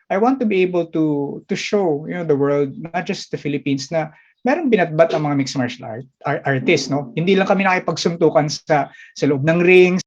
I want to be able to show the world, not just the Philippines, na merong binatbat ang mga mixed martial artists, no? Hindi lang kami nakipagsuntukan sa loob ng ring.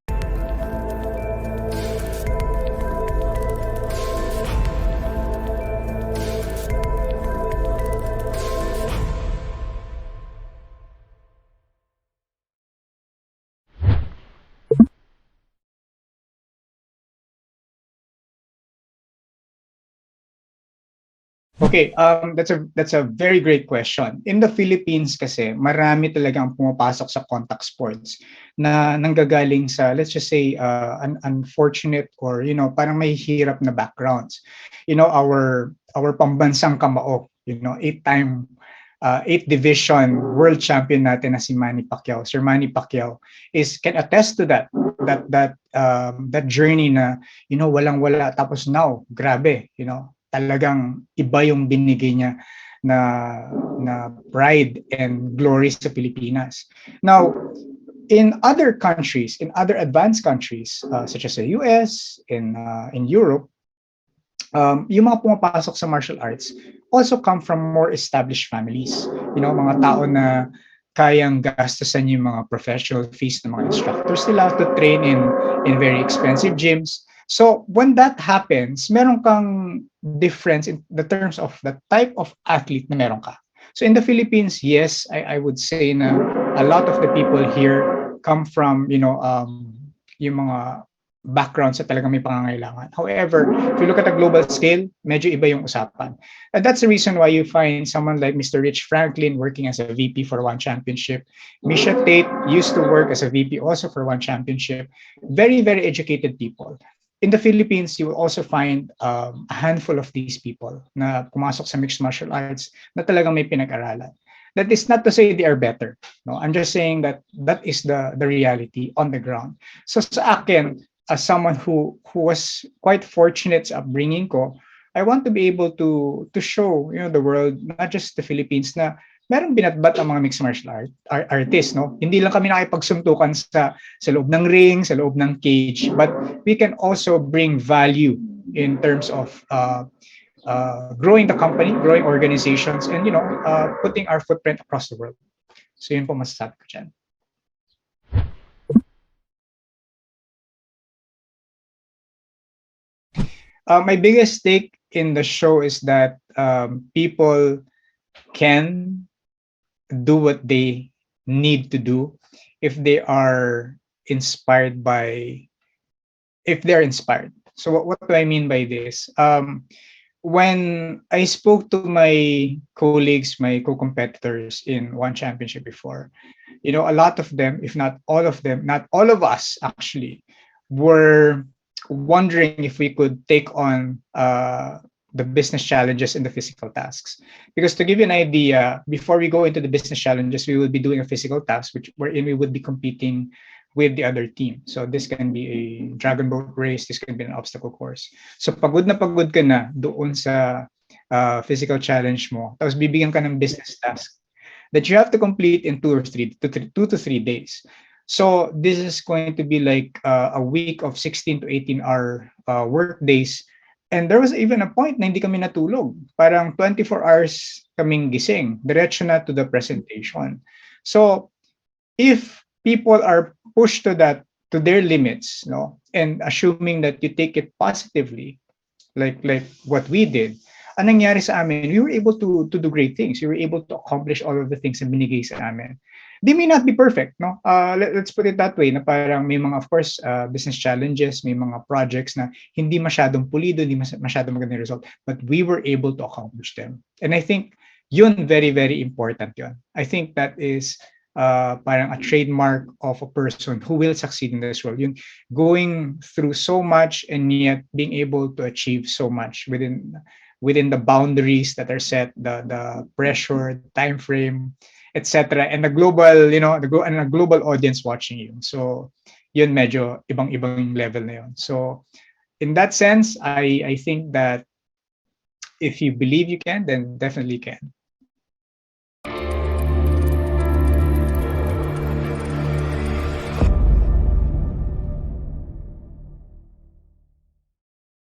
Okay, that's a very great question. In the Philippines kasi, marami talagang pumapasok sa contact sports na nanggagaling sa, let's just say, an unfortunate or parang may hirap na backgrounds. Our pambansang kamao, eighth division world champion natin na si Manny Pacquiao, Sir Manny Pacquiao, can attest to that journey na walang wala, tapos now grabe, talagang iba yung binigay niya na pride and glory sa Pilipinas. Now, in other countries, in other advanced countries, such as the US, in Europe, yung mga pumapasok sa martial arts also come from more established families. Mga tao na kayang gastusan yung mga professional fees ng mga instructors nila to train in very expensive gyms. So when that happens, meron kang difference in the terms of the type of athlete na meron ka. So in the Philippines, yes, I would say na a lot of the people here come from, yung mga backgrounds sa talagang may pangangailangan. However, if you look at a global scale, medyo iba yung usapan. And that's the reason why you find someone like Mr. Rich Franklin working as a VP for one championship. Misha Tate used to work as a VP also for one championship. Very, very educated people. In the Philippines, you will also find a handful of these people na pumasok sa mixed martial arts na talagang may pinag-aralan. That is not to say they are better. No, I'm just saying that is the reality on the ground. So sa akin, as someone who was quite fortunate sa upbringing ko, I want to be able to show the world, not just the Philippines, na merong binatbat ang mga mixed martial artists, no? Hindi lang kami nakipagsuntukan sa loob ng ring, sa loob ng cage, but we can also bring value in terms of growing the company, growing organizations, and putting our footprint across the world. So yun po masasabi ko dyan. My biggest take in the show is that people can do what they need to do if they are inspired. So what do I mean by this? When I spoke to my colleagues, my co-competitors in one championship before, a lot of them, if not all of them, not all of us actually, were wondering if we could take on the business challenges and the physical tasks. Because to give you an idea, before we go into the business challenges, we will be doing a physical task, wherein we would be competing with the other team. So this can be a dragon boat race, this can be an obstacle course. So pagod na pagod ka na doon sa physical challenge mo, tapos bibigyan ka ng business task that you have to complete in 2 to 3 days. So this is going to be like a week of 16 to 18-hour work days. And there was even a point na hindi kami natulog. Parang 24 hours kaming gising. Diretso na to the presentation. So if people are pushed to their limits, and assuming that you take it positively, like what we did, anong nangyari sa amin, we were able to do great things. We were able to accomplish all of the things na binigay sa amin. They may not be perfect, no? Let's put it that way, na parang may mga, of course, business challenges, may mga projects na hindi masyadong pulido, hindi masyadong magandang result, but we were able to accomplish them. And I think yun, very, very important yun. I think that is parang a trademark of a person who will succeed in this world. Yung going through so much and yet being able to achieve so much within the boundaries that are set, the pressure, time frame, etc., and the global, and a global audience watching you. So yun, medyo ibang level na yun. So in that sense, I think that if you believe you can, then definitely can.